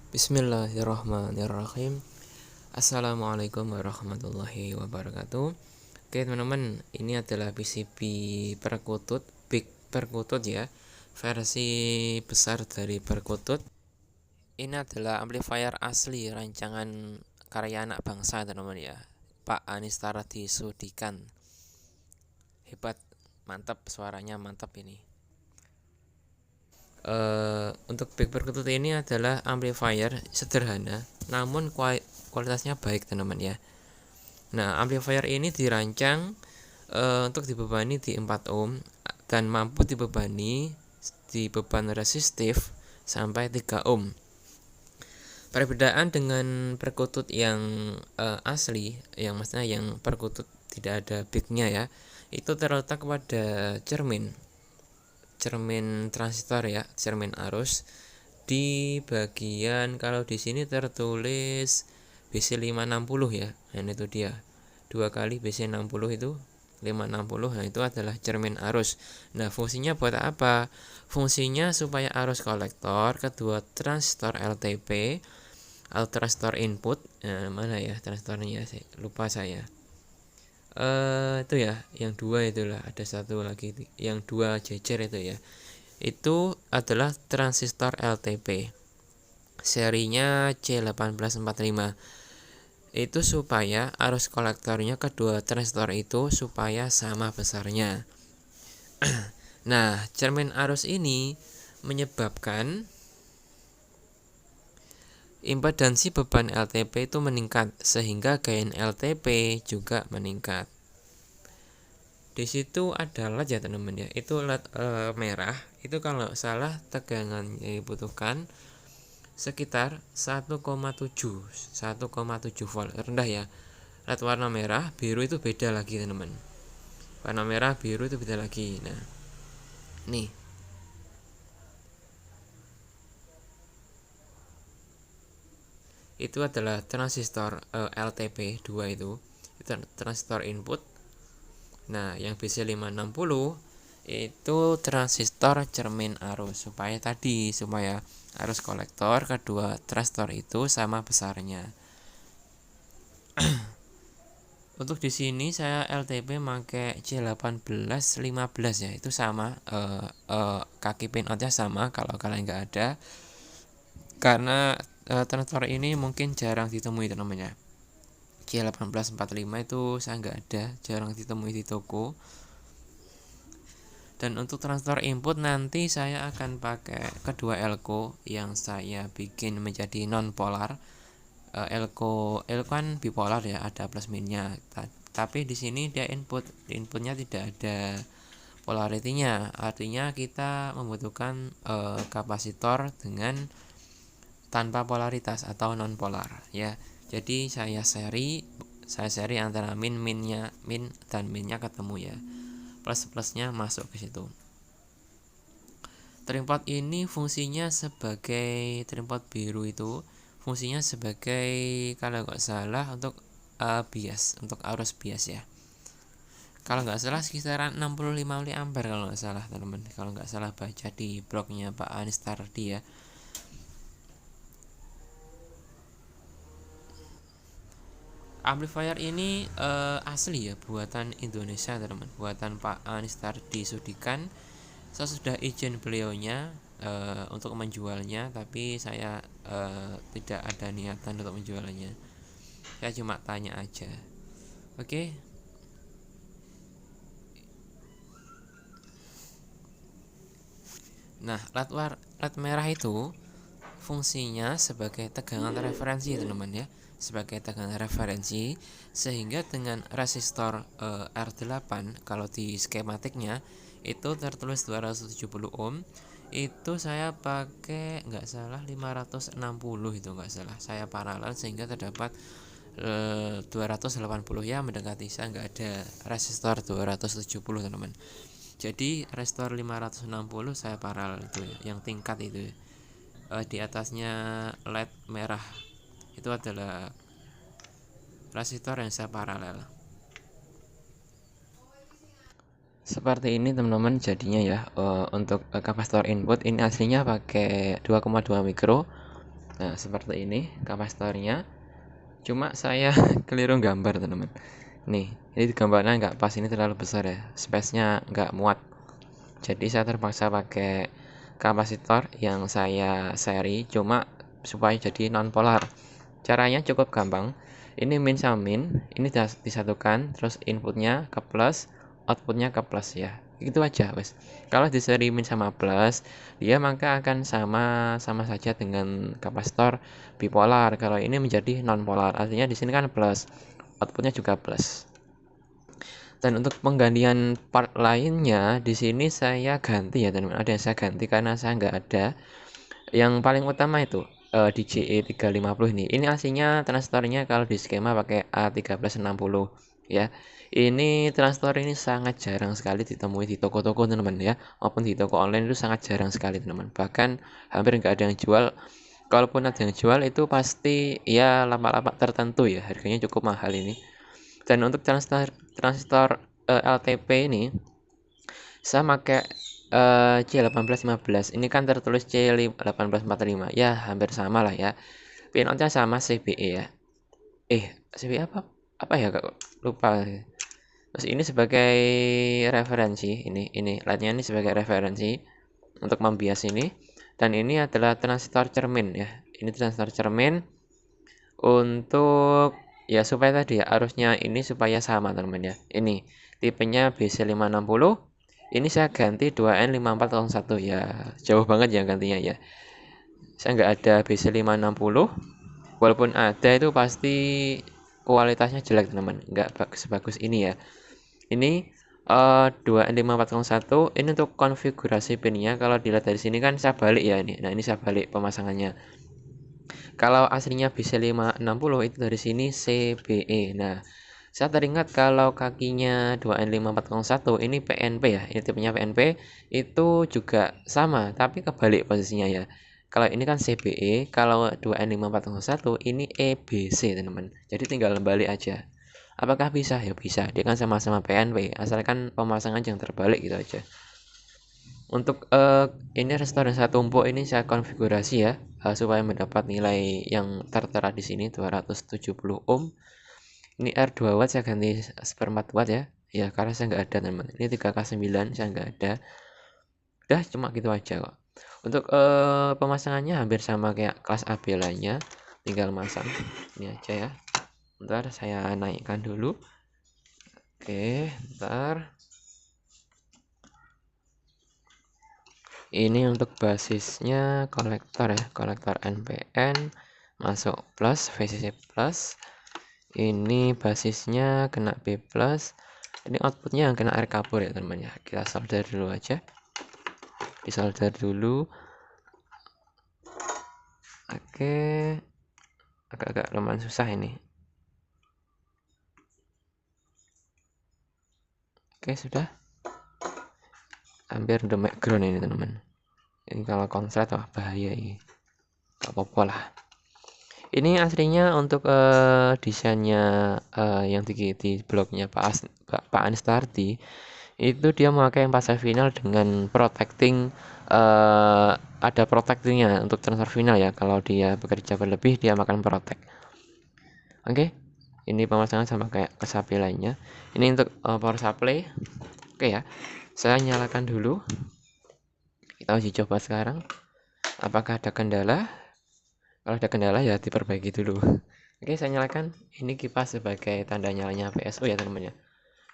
Bismillahirrahmanirrahim. Assalamualaikum warahmatullahi wabarakatuh. Oke teman-teman, ini adalah PCB perkutut, big perkutut ya, versi besar dari perkutut. Ini adalah amplifier asli rancangan karya anak bangsa teman-teman ya, Pak Anis Taradi Sudikan. Hebat, mantap, suaranya mantap ini. Untuk big perkutut ini adalah amplifier sederhana namun kualitasnya baik teman-teman ya. Nah, amplifier ini dirancang untuk dibebani di 4 ohm dan mampu dibebani di beban resistif sampai 3 ohm. Perbedaan dengan perkutut yang asli, yang maksudnya yang perkutut tidak ada bignya ya, itu terletak pada cermin transistor ya, cermin arus. Di bagian, kalau di sini tertulis BC560 ya. Nah, itu dia. 2 kali BC60 itu 560. Nah, itu adalah cermin arus. Nah, fungsinya buat apa? Fungsinya supaya arus kolektor kedua transistor LTP atau transistor input. Mana ya transistornya? Lupa saya. Itu ya, yang dua itulah, ada satu lagi yang dua jejer itu ya. Itu adalah transistor LTP. Serinya C1845. Itu supaya arus kolektornya kedua transistor itu supaya sama besarnya. Nah, cermin arus ini menyebabkan impedansi beban LTP itu meningkat sehingga gain LTP juga meningkat. Di situ ada LED ya teman-teman ya. Itu LED merah. Itu kalau salah tegangan yang dibutuhkan sekitar 1,7 volt, rendah ya. LED warna merah, biru itu beda lagi teman-teman. Warna merah, biru itu beda lagi. Nah, nih. Itu adalah transistor LTP 2 itu transistor input. Nah, yang BC560 itu transistor cermin arus supaya arus kolektor kedua transistor itu sama besarnya. Untuk di sini saya LTP pakai C1815 ya, itu sama, kaki pin outnya sama kalau kalian nggak ada, karena transistor ini mungkin jarang ditemui namanya. C1845 itu saya nggak ada, jarang ditemui di toko. Dan untuk transistor input nanti saya akan pakai kedua elko yang saya bikin menjadi non polar. Elko kan bipolar ya, ada plus minusnya. Tapi di sini dia inputnya tidak ada polaritinya. Artinya kita membutuhkan kapasitor dengan tanpa polaritas atau non polar ya. Jadi saya seri antara min dan minnya ketemu ya. Plus-plusnya masuk ke situ. Trimpot ini fungsinya sebagai trimpot biru itu fungsinya sebagai, kalau nggak salah, untuk bias, untuk arus bias ya. Kalau nggak salah sekitaran 65 mA kalau nggak salah teman-teman. Kalau nggak salah baca di blognya Pak Anis Taradi ya. Amplifier ini asli ya, buatan Indonesia teman-teman, buatan Pak Anis Tardi Sudikan. Saya sudah izin beliaunya untuk menjualnya, tapi saya tidak ada niatan untuk menjualnya. Saya cuma tanya aja. Oke. Nah, LED merah itu fungsinya sebagai tegangan referensi teman-teman ya, sebagai tegangan referensi, sehingga dengan resistor R8 kalau di skematiknya itu tertulis 270 ohm, itu saya pakai nggak salah 560, itu nggak salah saya paralel sehingga terdapat 280 ya, mendekati. Saya nggak ada resistor 270 teman-teman, jadi resistor 560 saya paralel itu ya, yang tingkat itu ya. Di atasnya LED merah itu adalah resistor yang saya paralel. Seperti ini teman-teman jadinya ya. Untuk kapasitor input ini aslinya pakai 2,2 mikro. Nah, seperti ini kapasitornya. Cuma saya keliru gambar, teman-teman. Nih, ini gambarnya nggak pas, ini terlalu besar ya, space-nya nggak muat. Jadi saya terpaksa pakai kapasitor yang saya seri, cuma supaya jadi non polar. Caranya cukup gampang. Ini min sama min, ini disatukan, terus inputnya ke plus, outputnya ke plus ya. Itu aja, wes. Kalau di seri min sama plus, dia maka akan sama saja dengan kapasitor bipolar. Kalau ini menjadi non polar, artinya di sini kan plus, outputnya juga plus. Dan untuk penggantian part lainnya di sini saya ganti ya teman-teman. Ada yang saya ganti karena saya nggak ada. Yang paling utama itu di JE350 ini. Ini aslinya transistornya kalau di skema pakai A1360 ya. Ini transistor ini sangat jarang sekali ditemui di toko-toko teman-teman ya, maupun di toko online itu sangat jarang sekali teman-teman. Bahkan hampir nggak ada yang jual. Kalaupun ada yang jual itu pasti ya lapak-lapak tertentu ya, harganya cukup mahal ini. Dan untuk transistor LTP ini saya pakai C1815. Ini kan tertulis C1845 ya, hampir sama lah ya. Pinoutnya sama CBE ya. CBE apa ya, kak, lupa. Terus ini sebagai referensi, ini lightnya ini sebagai referensi untuk membias ini. Dan ini adalah transistor cermin ya. Ini transistor cermin untuk ya supaya tadi ya arusnya ini supaya sama teman-teman ya. Ini tipenya BC560. Ini saya ganti 2N5401 ya. Jauh banget ya gantinya ya. Saya nggak ada BC560. Walaupun ada itu pasti kualitasnya jelek teman-teman. Nggak sebagus ini ya. Ini 2N5401 ini untuk konfigurasi pinnya. Kalau dilihat dari sini kan saya balik ya ini. Nah, ini saya balik pemasangannya. Kalau aslinya BC560 itu dari sini CBE. Nah, saya teringat kalau kakinya 2N5401 ini PNP ya. Ini tipenya PNP itu juga sama, tapi kebalik posisinya ya. Kalau ini kan CBE, kalau 2N5401 ini EBC, teman-teman. Jadi tinggal balik aja. Apakah bisa? Ya bisa. Dia kan sama-sama PNP, asalkan pemasangan yang terbalik gitu aja. Untuk ini resistor yang saya tumpuk ini saya konfigurasi ya supaya mendapat nilai yang tertera di sini 270 ohm. Ini R2 watt saya ganti 1/4 watt ya. Ya karena saya nggak ada teman. Ini 3K9 saya nggak ada. Udah cuma gitu aja kok. Untuk pemasangannya hampir sama kayak kelas AB lainnya. Tinggal masang ini aja ya. Bentar saya naikkan dulu. Oke, bentar. Ini untuk basisnya kolektor ya, kolektor NPN masuk plus, VCC plus. Ini basisnya kena B plus. Ini outputnya yang kena R kabur ya teman ya. Kita solder dulu aja. Disolder dulu. Oke, agak-agak lumayan susah ini. Oke, sudah. Hampir the background ini teman-teman. Ini kalau konslet wah bahaya ini. Gak apa-apa lah. Ini aslinya untuk desainnya yang di blognya Pak Anstardi itu dia memakai pasar final dengan protecting ada protectingnya untuk transfer final ya. Kalau dia bekerja berlebih dia makan protect. Oke, ini pemasangan sama kayak kesapi lainnya. Ini untuk power supply. Oke ya, saya nyalakan dulu. Kita uji coba sekarang. Apakah ada kendala? Kalau ada kendala ya diperbaiki dulu. Oke, saya nyalakan. Ini kipas sebagai tanda nyalanya PSU ya teman-teman ya.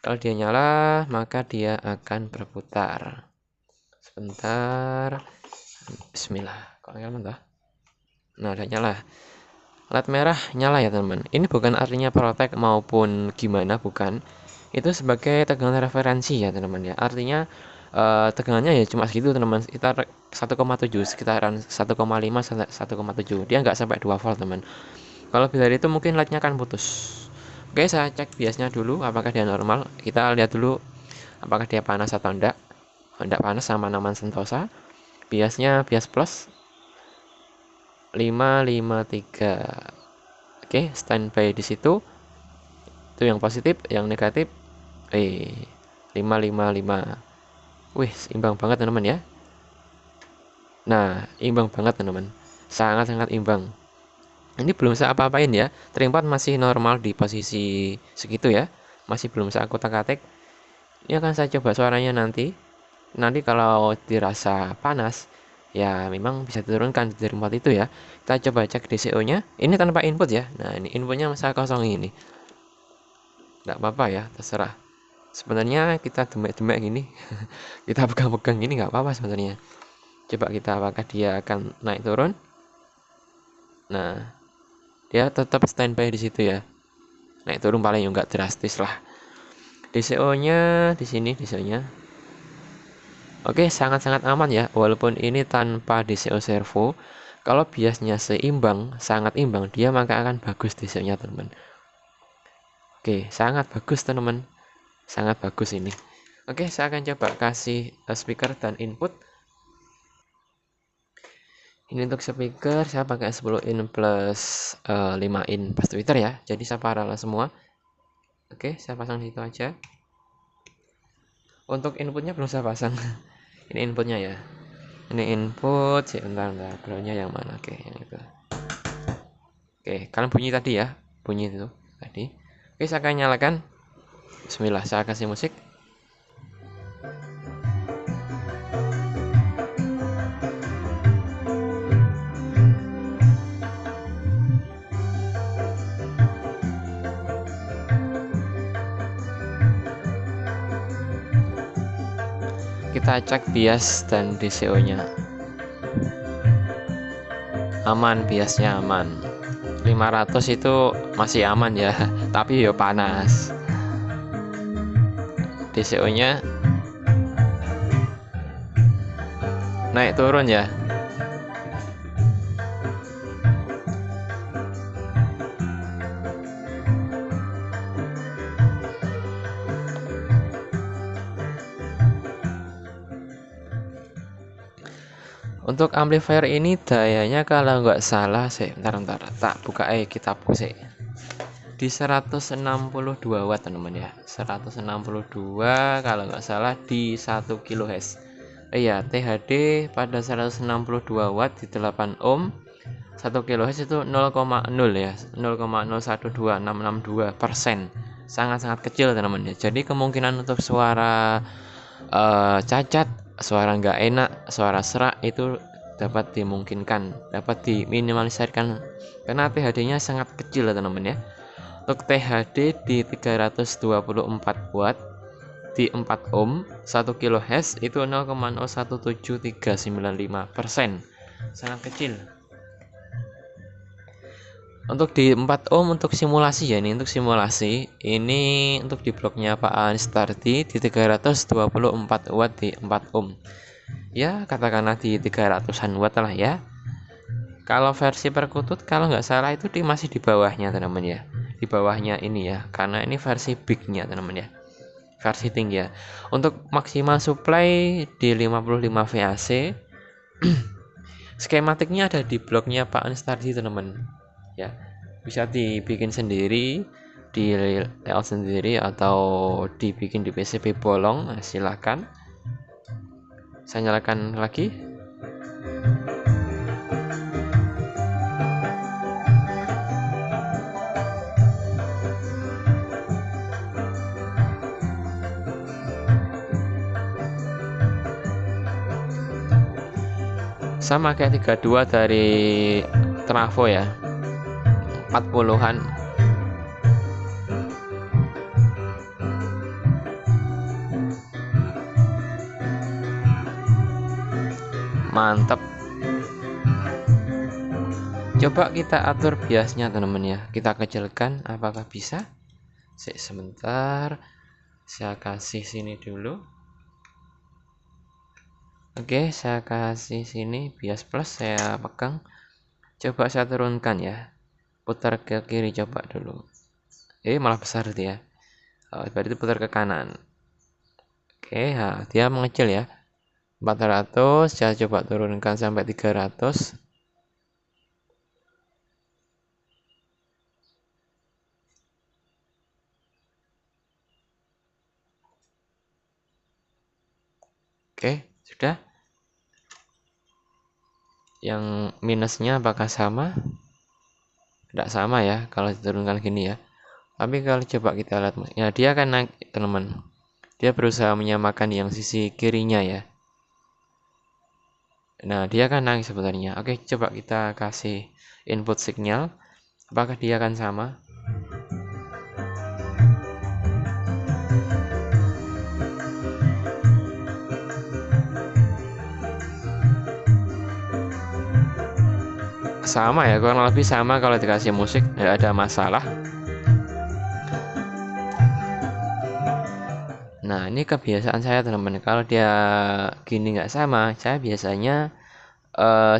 Kalau dia nyala, maka dia akan berputar. Sebentar. Bismillah. Kok nyala mentah? Nah, udah nyala. LED merah nyala ya teman-teman. Ini bukan artinya protect maupun gimana, bukan. Itu sebagai tegangan referensi ya teman-teman ya. Artinya tegangannya ya cuma segitu teman-teman, sekitar 1,7, sekitaran 1,5 sampai 1,7. Dia nggak sampai 2 volt teman. Kalau lebih dari itu mungkin LED-nya akan putus. Oke, saya cek biasnya dulu apakah dia normal. Kita lihat dulu apakah dia panas atau enggak. Enggak panas sama Naman Sentosa. Biasnya bias plus 553. Oke, standby di situ. Itu yang positif, yang negatif 555. Wih, imbang banget teman-teman ya. Nah, imbang banget teman-teman. sangat-sangat imbang. Ini belum saya apa-apain ya, tripod masih normal di posisi segitu ya, masih belum saya kutak-atik. Ini akan saya coba suaranya nanti. Kalau dirasa panas, ya memang bisa diturunkan di remote itu ya. Kita coba cek DCO-nya. Ini tanpa input ya. Nah, ini inputnya saya kosong ini. Nggak apa-apa ya, terserah. Sebenarnya kita demek-demek gini, kita pegang-pegang gini nggak apa-apa sebenarnya. Coba kita apakah dia akan naik turun. Nah, dia tetap standby di situ ya. Naik turun paling nggak drastis lah. DCO-nya di sini DCO-nya. Oke, sangat-sangat aman ya, walaupun ini tanpa DCO servo. Kalau biasnya seimbang, sangat imbang, dia maka akan bagus DCO-nya teman-teman. Oke, sangat bagus teman-teman, sangat bagus ini. Oke, saya akan coba kasih speaker dan input. Ini untuk speaker, saya pakai 10 in plus 5 in pas Twitter ya, jadi saya paralel semua. Oke, saya pasang di situ aja. Untuk inputnya belum saya pasang. Ini inputnya ya. Ini input, bentar, groundnya yang mana? Oke, yang itu. Oke, kalian bunyi tadi ya, bunyi itu tadi. Oke, saya akan nyalakan. Bismillah, saya kasih musik. Kita cek bias dan DCO-nya. Aman, biasnya aman. 500 itu masih aman ya, tapi ya panas. DCO-nya naik turun ya. Untuk amplifier ini dayanya kalau nggak salah sih, bentar, tak buka kitabku sih. Di 162 watt teman-teman ya. 162 kalau nggak salah di 1 kHz. Iya, THD pada 162 watt di 8 ohm. 1 kHz itu 0,0 ya, 0,012662%. Sangat-sangat kecil teman-teman ya. Jadi kemungkinan untuk suara cacat, suara nggak enak, suara serak itu dapat dimungkinkan, dapat diminimalisirkan karena THD-nya sangat kecil ya teman-teman ya. Untuk THD di 324 watt di 4 ohm 1 kHz itu 0,017395%, sangat kecil. Untuk di 4 ohm untuk simulasi ya, ini untuk simulasi. Ini untuk di bloknya Pak Anstardi di 324 watt di 4 ohm. Ya, katakanlah di 300-an watt lah ya. Kalau versi perkutut kalau nggak salah itu masih di bawahnya teman-teman ya. Di bawahnya ini ya, karena ini versi big-nya teman-teman ya. Versi tinggi ya. Untuk maksimal supply di 55 VAC. Skematiknya ada di blognya Pak Anstardi teman-teman ya, bisa dibikin sendiri, di layout sendiri atau dibikin di PCB bolong. Nah, silahkan. Saya nyalakan lagi. Sama kayak 32 dari trafo ya, 40-an. Mantap. Coba kita atur biasnya teman-teman ya, kita kecilkan apakah bisa. Sebentar, saya kasih sini dulu. Oke, saya kasih sini bias plus, saya pegang. Coba saya turunkan ya, putar ke kiri coba dulu. Malah besar dia. Berarti putar ke kanan. Oke, nah, dia mengecil ya. 400, saya coba turunkan sampai 300. Oke, sudah. yang minusnya apakah sama? Tidak sama ya kalau diturunkan gini ya. Tapi kalau coba kita lihat, ya dia akan naik teman-teman. Dia berusaha menyamakan yang sisi kirinya ya. Nah, dia akan naik sebenarnya. Oke, coba kita kasih input signal. Apakah dia akan sama? Sama ya, kurang lebih sama kalau dikasih musik, tidak ada masalah. Nah, ini kebiasaan saya teman-teman. Kalau dia gini nggak sama, saya biasanya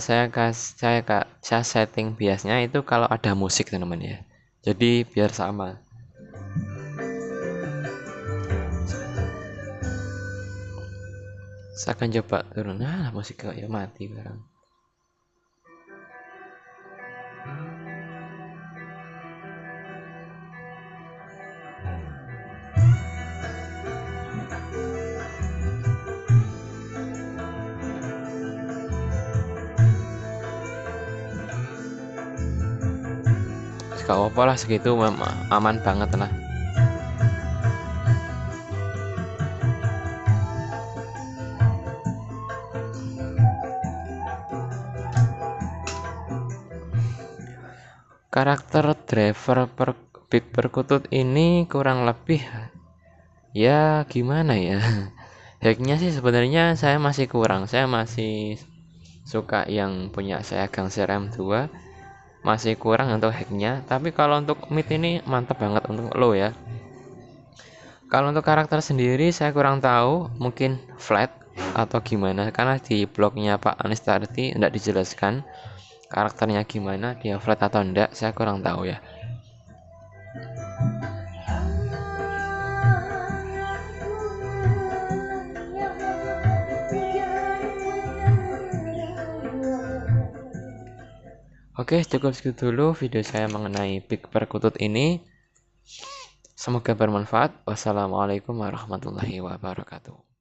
saya setting biasnya itu kalau ada musik teman-teman ya. Jadi biar sama. Saya akan coba turun. Nah, musik kok ya mati barang. Gak apa lah segitu aman banget lah. Karakter driver big perkutut ini kurang lebih ya gimana ya. Hacknya sih sebenarnya saya masih kurang. Saya masih suka yang punya saya Gangster M2, masih kurang untuk hacknya. Tapi kalau untuk mid ini mantap banget untuk low ya. Kalau untuk karakter sendiri saya kurang tahu, mungkin flat atau gimana, karena di blognya Pak Anistarti tidak dijelaskan karakternya gimana, dia flat atau enggak, saya kurang tahu ya. Oke, cukup segitu dulu video saya mengenai big perkutut ini. Semoga bermanfaat. Wassalamualaikum warahmatullahi wabarakatuh.